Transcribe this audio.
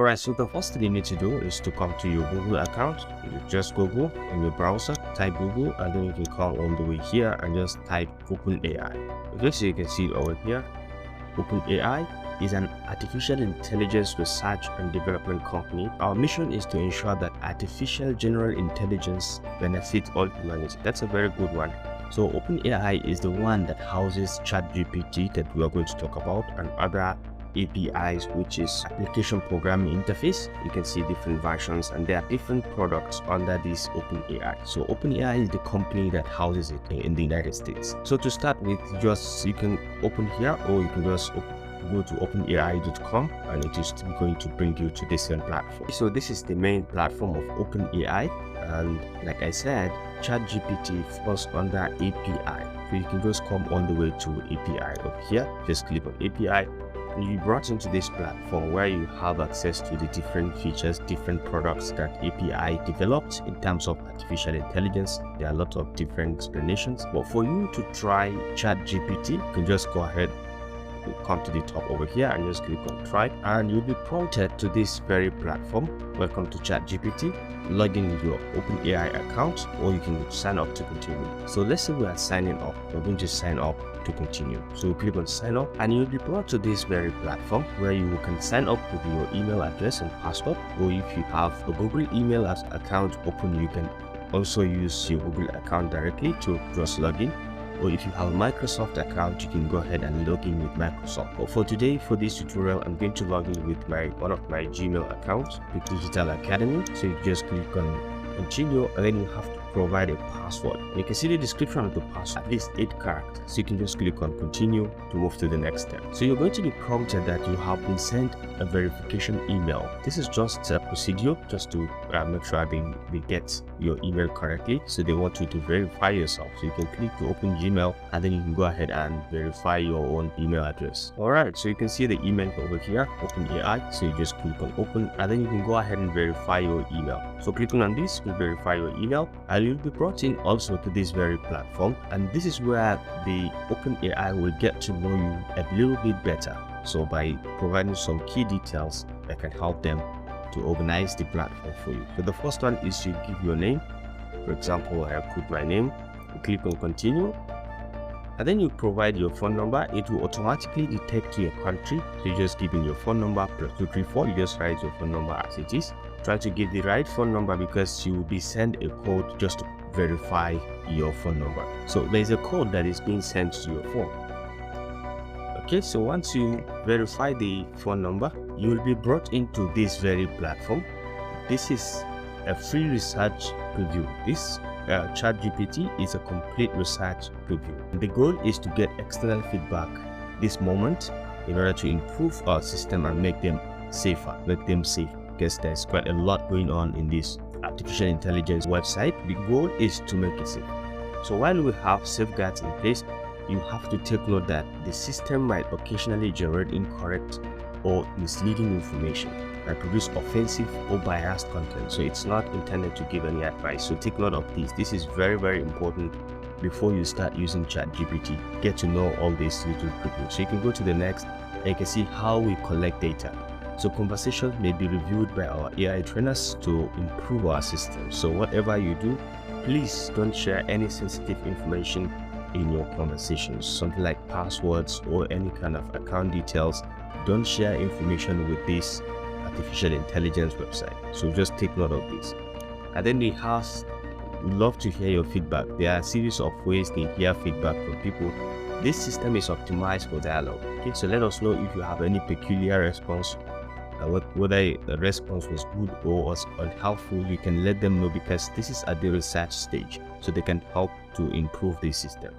Alright, so the first thing you need to do is to come to your Google account. You just Google in your browser, type Google, and then you can come all the way here and just type OpenAI. Okay, so you can see it over here. OpenAI is an artificial intelligence research and development company. Our mission is to ensure that artificial general intelligence benefits all humanity. That's a very good one. So OpenAI is the one that houses Chat GPT that we are going to talk about, and other APIs, which is application programming interface. You can see different versions, and there are different products under this OpenAI. So OpenAI is the company that houses it in the United States. So to start with, just you can open here, or you can just go to openai.com, and it is going to bring you to this platform. So this is the main platform of OpenAI, and like I said, ChatGPT falls under API. So you can just come all the way to API over here. Just click on API, and you're brought into this platform where you have access to the different features, different products that API developed in terms of artificial intelligence. There are a lot of different explanations, but for you to try ChatGPT, you can just go ahead, come to the top over here and just click on try, and you'll be prompted to this very platform. Welcome to ChatGPT. Log in with your OpenAI account, or you can sign up to continue. So let's say we are signing up. We're going to sign up to continue. So click on sign up, and you'll be brought to this very platform where you can sign up with your email address and password, or if you have a Google email account open, you can also use your Google account directly to just log in. Or if you have a Microsoft account, you can go ahead and log in with Microsoft. But for today, for this tutorial, I'm going to log in with one of my Gmail accounts, the Digital Academy. So you just click on continue, and then you have to provide a password. You can see the description of the password, at least 8 characters. So you can just click on continue to move to the next step. So you're going to be prompted that you have been sent a verification email. This is just a procedure just to make sure they get your email correctly. So they want you to verify yourself. So you can click to open Gmail, and then you can go ahead and verify your own email address. Alright, so you can see the email over here, OpenAI. So you just click on open, and then you can go ahead and verify your email. So clicking on this will verify your email, and you'll be brought in also to this very platform, and this is where the OpenAI will get to know you a little bit better. So by providing some key details that can help them to organize the platform for you. So the first one is you give your name. For example, I put my name, you click on continue, and then you provide your phone number. It will automatically detect your country. So you just give in your phone number +234. You just write your phone number as it is. Try to give the right phone number, because you will be sent a code just to verify your phone number. So there's a code that is being sent to your phone. Okay, so once you verify the phone number, you will be brought into this very platform. This is a free research preview. This ChatGPT is a complete research preview. The goal is to get external feedback this moment in order to improve our system and make them safer, make them safe. Because there's quite a lot going on in this artificial intelligence website. The goal is to make it safe. So while we have safeguards in place, you have to take note that the system might occasionally generate incorrect or misleading information and produce offensive or biased content. So it's not intended to give any advice. So take note of this. This is very, very important before you start using ChatGPT. Get to know all these little previews. So you can go to the next, and you can see how we collect data. So conversations may be reviewed by our AI trainers to improve our system. So whatever you do, please don't share any sensitive information in your conversations, something like passwords or any kind of account details. Don't share information with this artificial intelligence website. So just take note of this. And then we love to hear your feedback. There are a series of ways they hear feedback from people. This system is optimized for dialogue. Okay, so let us know if you have any peculiar response, whether the response was good or was unhelpful. You can let them know, because this is at the research stage, so they can help to improve the system.